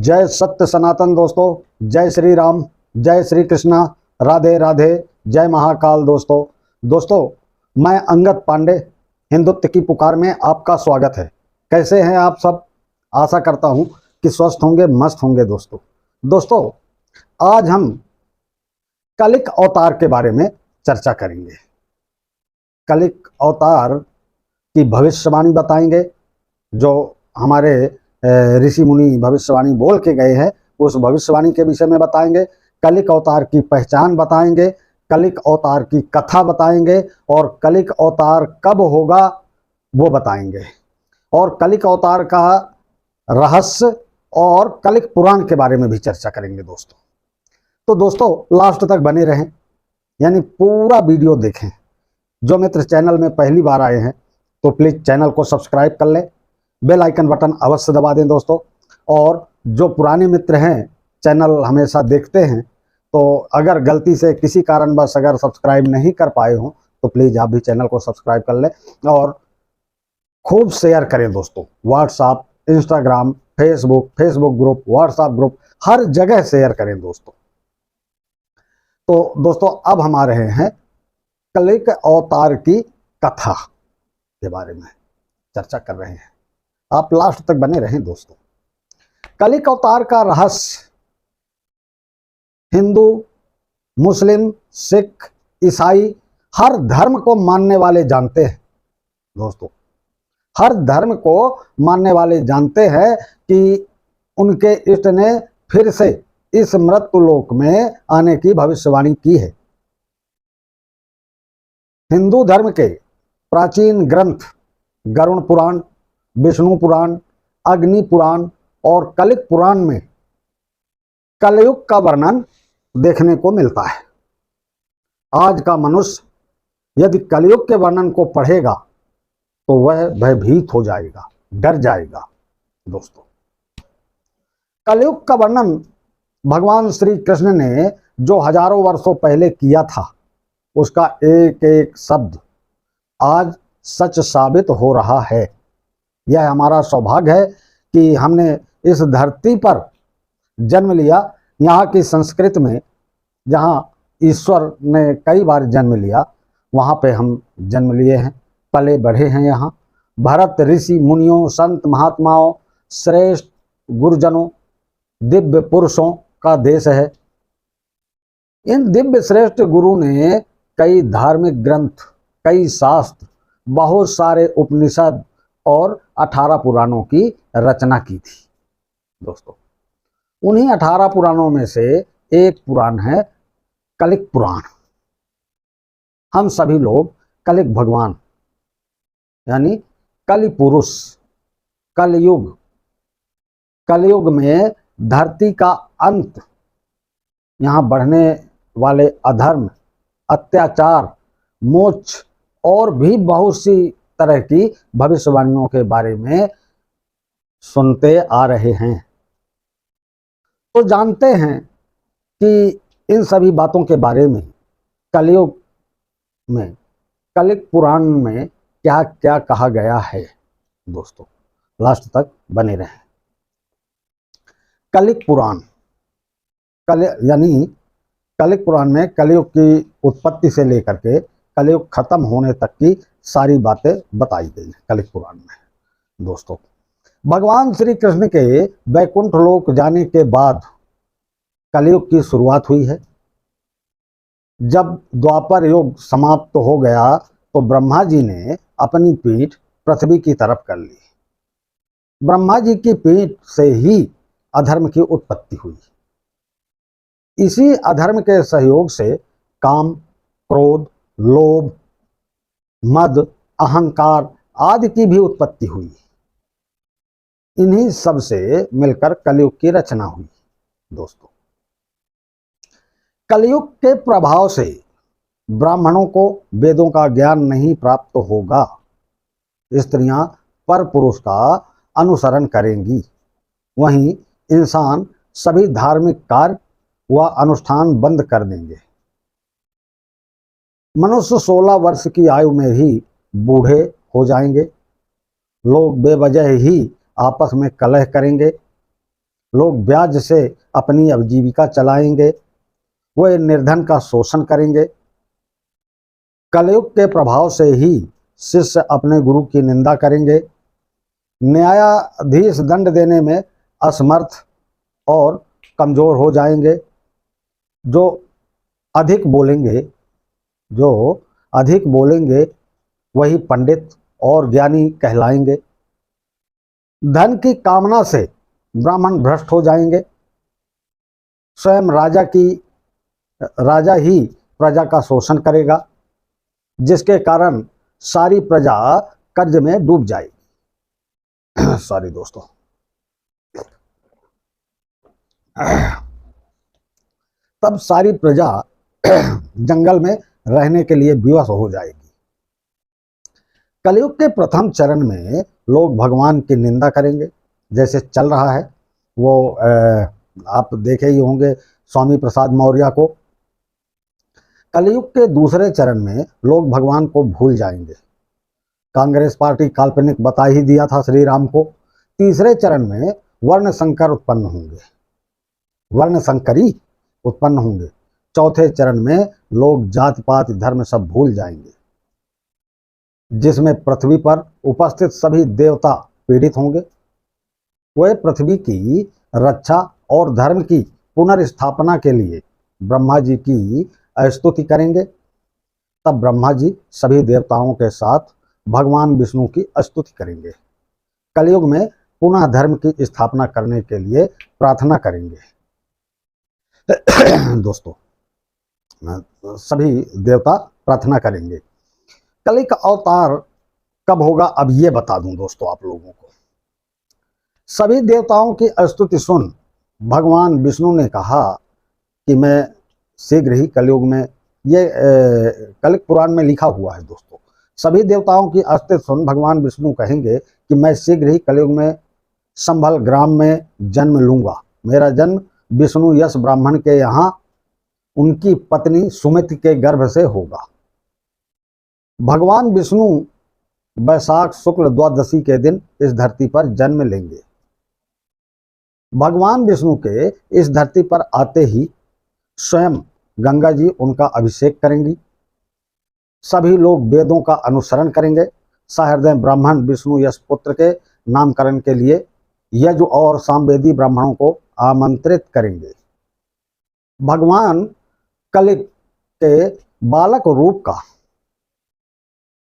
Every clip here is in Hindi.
जय सत्य सनातन दोस्तों, जय श्री राम, जय श्री कृष्णा, राधे राधे, जय महाकाल। दोस्तों मैं अंगद पांडे, हिंदुत्व की पुकार में आपका स्वागत है। कैसे हैं आप सब? आशा करता हूं कि स्वस्थ होंगे, मस्त होंगे। दोस्तों आज हम कलिक अवतार के बारे में चर्चा करेंगे। कलिक अवतार की भविष्यवाणी बताएंगे, जो हमारे ऋषि मुनि भविष्यवाणी बोल के गए हैं, उस भविष्यवाणी के विषय में बताएंगे। कलिक अवतार की पहचान बताएंगे, कलिक अवतार की कथा बताएंगे और कलिक अवतार कब होगा वो बताएंगे, और कलिक अवतार का रहस्य और कलिक पुराण के बारे में भी चर्चा करेंगे दोस्तों। तो दोस्तों लास्ट तक बने रहें, यानी पूरा वीडियो देखें। जो मित्र चैनल में पहली बार आए हैं तो प्लीज़ चैनल को सब्सक्राइब कर लें, बेल आइकन बटन अवश्य दबा दें दोस्तों। और जो पुराने मित्र हैं, चैनल हमेशा देखते हैं, तो अगर गलती से किसी कारणवश अगर सब्सक्राइब नहीं कर पाए हों तो प्लीज़ आप भी चैनल को सब्सक्राइब कर लें और खूब शेयर करें दोस्तों। WhatsApp, Instagram, Facebook group, WhatsApp group, हर जगह शेयर करें दोस्तों। तो दोस्तों अब हम आ रहे हैं कलिक अवतार की कथा के बारे में चर्चा कर रहे हैं। आप लास्ट तक बने रहें दोस्तों। कलिक अवतार का रहस्य हिंदू, मुस्लिम, सिख, ईसाई हर धर्म को मानने वाले जानते हैं दोस्तों। हर धर्म को मानने वाले जानते हैं कि उनके इष्ट ने फिर से इस मृत्यु लोक में आने की भविष्यवाणी की है। हिंदू धर्म के प्राचीन ग्रंथ गरुड़ पुराण, विष्णु पुराण, अग्नि पुराण और कलिक पुराण में कलयुग का वर्णन देखने को मिलता है। आज का मनुष्य यदि कलयुग के वर्णन को पढ़ेगा तो वह भयभीत हो जाएगा, डर जाएगा दोस्तों। कलयुग का वर्णन भगवान श्री कृष्ण ने जो हजारों वर्षों पहले किया था, उसका एक एक शब्द आज सच साबित हो रहा है। यह हमारा सौभाग्य है कि हमने इस धरती पर जन्म लिया। यहाँ की संस्कृति में जहाँ ईश्वर ने कई बार जन्म लिया, वहाँ पे हम जन्म लिए हैं, पले बढ़े हैं। यहाँ भरत ऋषि मुनियों, संत महात्माओं, श्रेष्ठ गुरुजनों, दिव्य पुरुषों का देश है। इन दिव्य श्रेष्ठ गुरु ने कई धार्मिक ग्रंथ, कई शास्त्र, बहुत सारे उपनिषद और 18 पुराणों की रचना की थी दोस्तों। उन्हीं 18 पुराणों में से एक पुराण है कलिक पुराण। हम सभी लोग कलिक भगवान यानी कलि पुरुष, कलयुग में धरती का अंत, यहाँ बढ़ने वाले अधर्म, अत्याचार, मोक्ष और भी बहुत सी तरह की भविष्यवाणियों के बारे में सुनते आ रहे हैं। तो जानते हैं कि इन सभी बातों के बारे में कलयुग में, कलिक पुराण में क्या क्या कहा गया है दोस्तों। लास्ट तक बने रहें। कलिक पुराण यानी कलिक पुराण में कलयुग की उत्पत्ति से लेकर के कलयुग खत्म होने तक की सारी बातें बताई गई हैं कलिक पुराण में दोस्तों। भगवान श्री कृष्ण के वैकुंठ लोक जाने के बाद कलयुग की शुरुआत हुई है। जब द्वापर युग समाप्त हो गया तो ब्रह्मा जी ने अपनी पीठ पृथ्वी की तरफ कर ली। ब्रह्मा जी की पीठ से ही अधर्म की उत्पत्ति हुई। इसी अधर्म के सहयोग से काम, क्रोध, लोभ, मद, अहंकार आदि की भी उत्पत्ति हुई। इन्हीं सब से मिलकर कलयुग की रचना हुई दोस्तों। कलयुग के प्रभाव से ब्राह्मणों को वेदों का ज्ञान नहीं प्राप्त होगा। स्त्रियां पर पुरुष का अनुसरण करेंगी। वहीं इंसान सभी धार्मिक कार्य व अनुष्ठान बंद कर देंगे। मनुष्य 16 वर्ष की आयु में ही बूढ़े हो जाएंगे। लोग बेवजह ही आपस में कलह करेंगे। लोग ब्याज से अपनी आजीविका चलाएंगे, वे निर्धन का शोषण करेंगे। कलयुग के प्रभाव से ही शिष्य अपने गुरु की निंदा करेंगे। न्यायाधीश दंड देने में असमर्थ और कमजोर हो जाएंगे। जो अधिक बोलेंगे वही पंडित और ज्ञानी कहलाएंगे। धन की कामना से ब्राह्मण भ्रष्ट हो जाएंगे। स्वयं राजा ही प्रजा का शोषण करेगा, जिसके कारण सारी प्रजा कर्ज में डूब जाएगी। सॉरी दोस्तों। तब सारी प्रजा जंगल में रहने के लिए विवश हो जाएगी। कलयुग के प्रथम चरण में लोग भगवान की निंदा करेंगे, जैसे चल रहा है वो आप देखे ही होंगे स्वामी प्रसाद मौर्य को। कलयुग के दूसरे चरण में लोग भगवान को भूल जाएंगे। कांग्रेस पार्टी काल्पनिक बता ही दिया था श्री राम को। तीसरे चरण में वर्ण संकर उत्पन्न होंगे। चौथे चरण में लोग जात पात धर्म सब भूल जाएंगे, जिसमें पृथ्वी पर उपस्थित सभी देवता पीड़ित होंगे। वे पृथ्वी की रक्षा और धर्म की पुनर्स्थापना के लिए ब्रह्मा जी की स्तुति करेंगे। तब ब्रह्मा जी सभी देवताओं के साथ भगवान विष्णु की स्तुति करेंगे। कलयुग में पुनः धर्म की स्थापना करने के लिए प्रार्थना करेंगे। दोस्तों, सभी देवता प्रार्थना करेंगे। कलि का अवतार कब होगा अब ये बता दूं दोस्तों आप लोगों को। सभी देवताओं की स्तुति सुन भगवान विष्णु ने कहा कि मैं शीघ्र ही कलयुग में, ये कलिक पुराण में लिखा हुआ है दोस्तों। सभी देवताओं की स्तुति सुन भगवान विष्णु कहेंगे कि मैं शीघ्र ही कलयुग में संभल ग्राम में जन्म लूंगा। मेरा जन्म विष्णु यश ब्राह्मण के यहाँ उनकी पत्नी सुमिति के गर्भ से होगा। भगवान विष्णु वैशाख शुक्ल द्वादशी के दिन इस धरती पर जन्म लेंगे। भगवान विष्णु के इस धरती पर आते ही स्वयं गंगा जी उनका अभिषेक करेंगी। सभी लोग वेदों का अनुसरण करेंगे। सहृदय ब्राह्मण विष्णु यश पुत्र के नामकरण के लिए यजु और सामवेदी ब्राह्मणों को आमंत्रित करेंगे। भगवान कलिक के बालक रूप का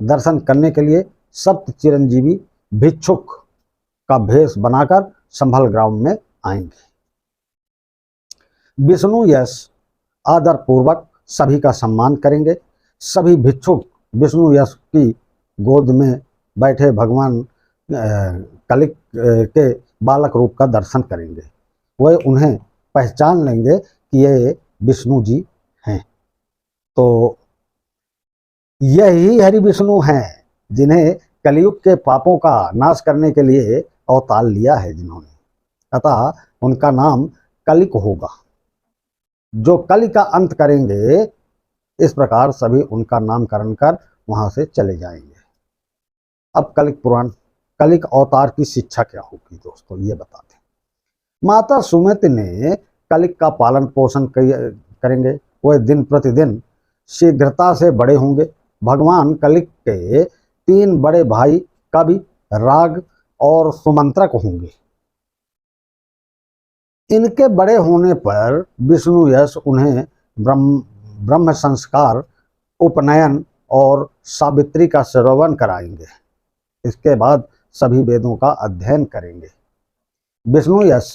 दर्शन करने के लिए सप्त चिरंजीवी भिक्षुक का भेष बनाकर संभल ग्राम में आएंगे। विष्णु यश आदर पूर्वक सभी का सम्मान करेंगे। सभी भिक्षुक विष्णु यश की गोद में बैठे भगवान कलिक के बालक रूप का दर्शन करेंगे। वे उन्हें पहचान लेंगे कि ये विष्णु जी हैं। तो यही हरि विष्णु हैं जिन्हें कलयुग के पापों का नाश करने के लिए अवतार लिया है जिन्होंने। अतः उनका नाम कलिक होगा, जो कलि का अंत करेंगे। इस प्रकार सभी उनका नामकरण कर वहां से चले जाएंगे। अब कलिक पुराण, कलिक अवतार की शिक्षा क्या होगी दोस्तों, ये बताते हैं। माता सुमिति ने कलिक का पालन पोषण करेंगे। वह दिन प्रतिदिन शीघ्रता से बड़े होंगे। भगवान कलिक के 3 बड़े भाई कवि, राग और सुमंत्रक होंगे। इनके बड़े होने पर विष्णु यश उन्हें ब्रह्म संस्कार, उपनयन और सावित्री का श्रवण कराएंगे। इसके बाद सभी वेदों का अध्ययन करेंगे। विष्णु यश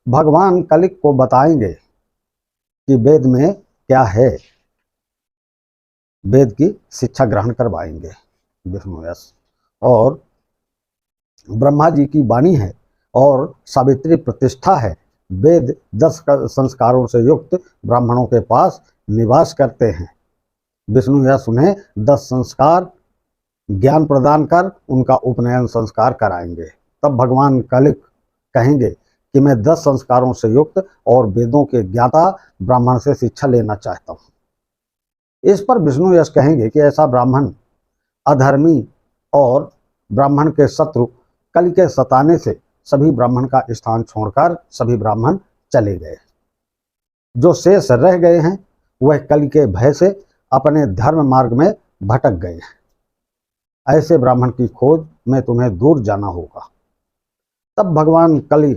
भगवान कलिक को बताएंगे कि वेद में क्या है। वेद की शिक्षा ग्रहण करवाएंगे विष्णु यश। और ब्रह्मा जी की वाणी है और सावित्री प्रतिष्ठा है। वेद 10 संस्कारों से युक्त ब्राह्मणों के पास निवास करते हैं। विष्णु यश उन्हें 10 संस्कार ज्ञान प्रदान कर उनका उपनयन संस्कार कराएंगे। तब भगवान कलिक कहेंगे कि मैं 10 संस्कारों से युक्त और वेदों के ज्ञाता ब्राह्मण से शिक्षा लेना चाहता हूँ। इस पर विष्णु यश कहेंगे कि ऐसा ब्राह्मण अधर्मी और ब्राह्मण के शत्रु कलि के सताने से सभी ब्राह्मण का स्थान छोड़कर सभी ब्राह्मण चले गए। जो शेष रह गए हैं वह कलि के भय से अपने धर्म मार्ग में भटक गए हैं। ऐसे ब्राह्मण की खोज में तुम्हें दूर जाना होगा। तब भगवान कलि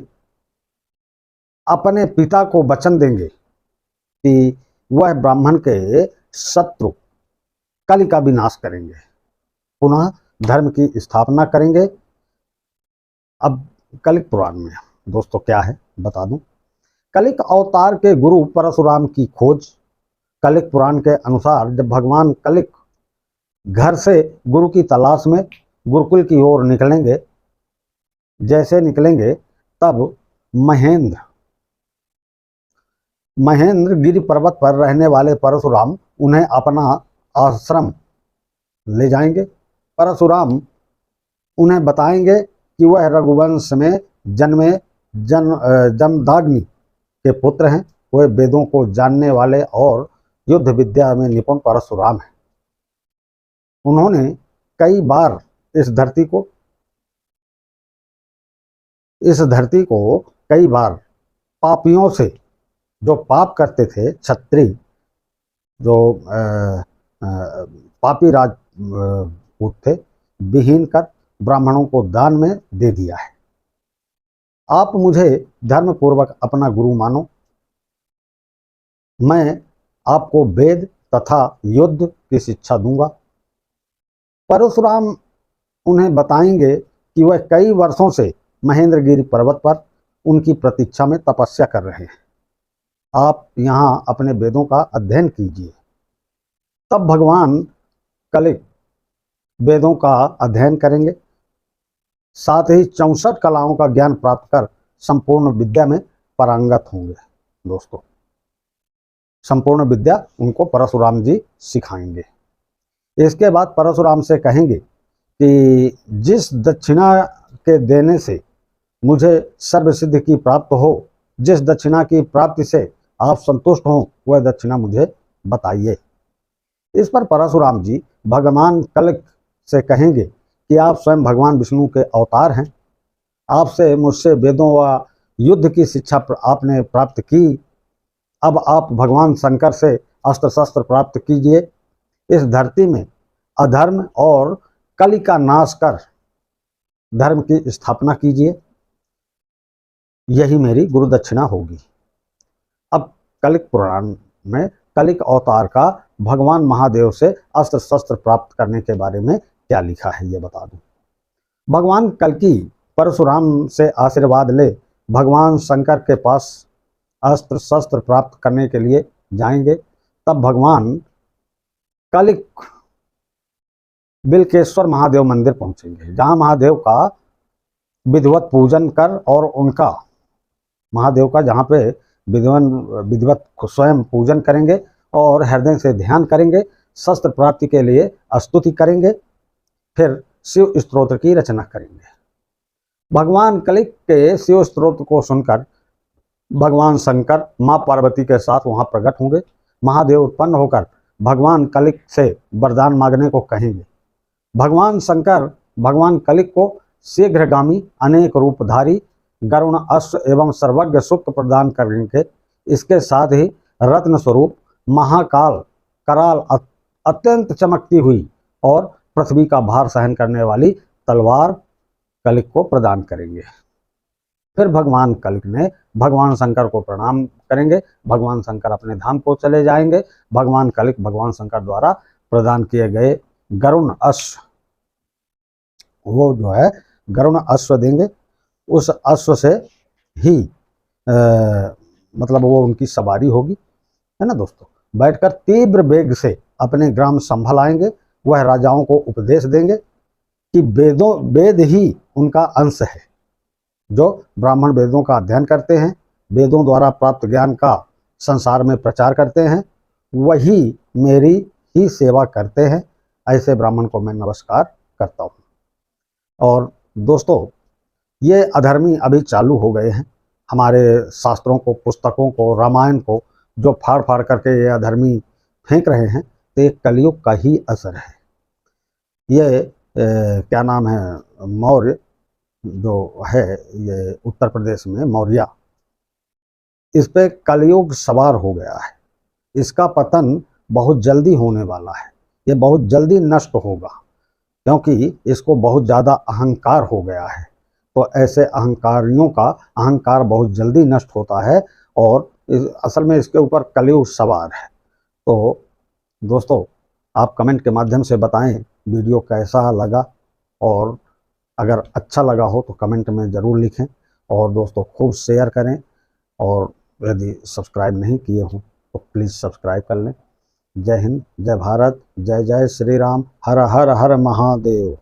अपने पिता को वचन देंगे कि वह ब्राह्मण के शत्रु कलि का विनाश करेंगे, पुनः धर्म की स्थापना करेंगे। अब कलिक पुराण में दोस्तों क्या है बता दूं। कलिक अवतार के गुरु परशुराम की खोज। कलिक पुराण के अनुसार जब भगवान कलिक घर से गुरु की तलाश में गुरुकुल की ओर निकलेंगे, जैसे निकलेंगे तब महेंद्र गिरि पर्वत पर रहने वाले परशुराम उन्हें अपना आश्रम ले जाएंगे। परशुराम उन्हें बताएंगे कि वह रघुवंश में जन्मे जमदाग्नि के पुत्र हैं। वह वेदों को जानने वाले और युद्ध विद्या में निपुण परशुराम हैं। उन्होंने कई बार इस धरती को कई बार पापियों से, जो पाप करते थे, क्षत्रिय जो पापी राजपूत थे, विहीन कर ब्राह्मणों को दान में दे दिया है। आप मुझे धर्म पूर्वक अपना गुरु मानो। मैं आपको वेद तथा युद्ध की शिक्षा दूंगा। परशुराम उन्हें बताएंगे कि वह कई वर्षों से महेंद्रगिरि पर्वत पर उनकी प्रतीक्षा में तपस्या कर रहे हैं। आप यहाँ अपने वेदों का अध्ययन कीजिए। तब भगवान कलिक वेदों का अध्ययन करेंगे, साथ ही 64 कलाओं का ज्ञान प्राप्त कर संपूर्ण विद्या में पारंगत होंगे। दोस्तों संपूर्ण विद्या उनको परशुराम जी सिखाएंगे। इसके बाद परशुराम से कहेंगे कि जिस दक्षिणा के देने से मुझे सर्वसिद्धि की प्राप्त हो, जिस दक्षिणा की प्राप्ति से आप संतुष्ट हों, वह दक्षिणा मुझे बताइए। इस पर परशुराम जी भगवान कलिक से कहेंगे कि आप स्वयं भगवान विष्णु के अवतार हैं। आपसे मुझसे वेदों व युद्ध की शिक्षा आपने प्राप्त की। अब आप भगवान शंकर से अस्त्र शस्त्र प्राप्त कीजिए। इस धरती में अधर्म और कलि का नाश कर धर्म की स्थापना कीजिए। यही मेरी गुरु दक्षिणा होगी। अब कलिक पुराण में कलिक अवतार का भगवान महादेव से अस्त्र शस्त्र प्राप्त करने के बारे में क्या लिखा है ये बता दूं। भगवान कल्कि परशुराम से आशीर्वाद ले भगवान शंकर के पास अस्त्र शस्त्र प्राप्त करने के लिए जाएंगे। तब भगवान कलिक बिलकेश्वर महादेव मंदिर पहुंचेंगे, जहां महादेव का विधिवत पूजन कर और उनका महादेव का जहाँ पे विधिवत स्वयं पूजन करेंगे और हृदय से ध्यान करेंगे, शस्त्र प्राप्ति के लिए स्तुति करेंगे, फिर शिव स्तोत्र की रचना करेंगे। भगवान कलिक के शिव स्तोत्र को सुनकर भगवान शंकर माँ पार्वती के साथ वहाँ प्रकट होंगे। महादेव उत्पन्न होकर भगवान कलिक से वरदान मांगने को कहेंगे। भगवान शंकर भगवान कलिक को शीघ्रगामी अनेक रूपधारी गरुण अश्व एवं सर्वज्ञ सूक्त प्रदान करेंगे। इसके साथ ही रत्न स्वरूप महाकाल कराल अत्यंत चमकती हुई और पृथ्वी का भार सहन करने वाली तलवार कलिक को प्रदान करेंगे। फिर भगवान कलिक ने भगवान शंकर को प्रणाम करेंगे। भगवान शंकर अपने धाम को चले जाएंगे। भगवान कलिक भगवान शंकर द्वारा प्रदान किए गए गरुण अश्व, वो जो है गरुण अश्व देंगे। उस अश्व से ही मतलब वो उनकी सवारी होगी, है ना दोस्तों। बैठकर तीव्र वेग से अपने ग्राम संभल आएंगे। वह राजाओं को उपदेश देंगे कि वेद ही उनका अंश है। जो ब्राह्मण वेदों का अध्ययन करते हैं, वेदों द्वारा प्राप्त ज्ञान का संसार में प्रचार करते हैं, वही मेरी ही सेवा करते हैं। ऐसे ब्राह्मण को मैं नमस्कार करता हूँ। और दोस्तों ये अधर्मी अभी चालू हो गए हैं। हमारे शास्त्रों को, पुस्तकों को, रामायण को जो फाड़ फाड़ करके ये अधर्मी फेंक रहे हैं, तो एक कलयुग का ही असर है। ये क्या नाम है, मौर्य जो है ये उत्तर प्रदेश में मौर्य, इस पे कलयुग सवार हो गया है। इसका पतन बहुत जल्दी होने वाला है, ये बहुत जल्दी नष्ट होगा, क्योंकि इसको बहुत ज़्यादा अहंकार हो गया है। तो ऐसे अहंकारियों का अहंकार बहुत जल्दी नष्ट होता है और असल में इसके ऊपर कलयुग सवार है। तो दोस्तों, आप कमेंट के माध्यम से बताएं वीडियो कैसा लगा, और अगर अच्छा लगा हो तो कमेंट में ज़रूर लिखें, और दोस्तों खूब शेयर करें, और यदि सब्सक्राइब नहीं किए हों तो प्लीज़ सब्सक्राइब कर लें। जय हिंद, जय भारत, जय जय श्री राम, हर हर हर महादेव।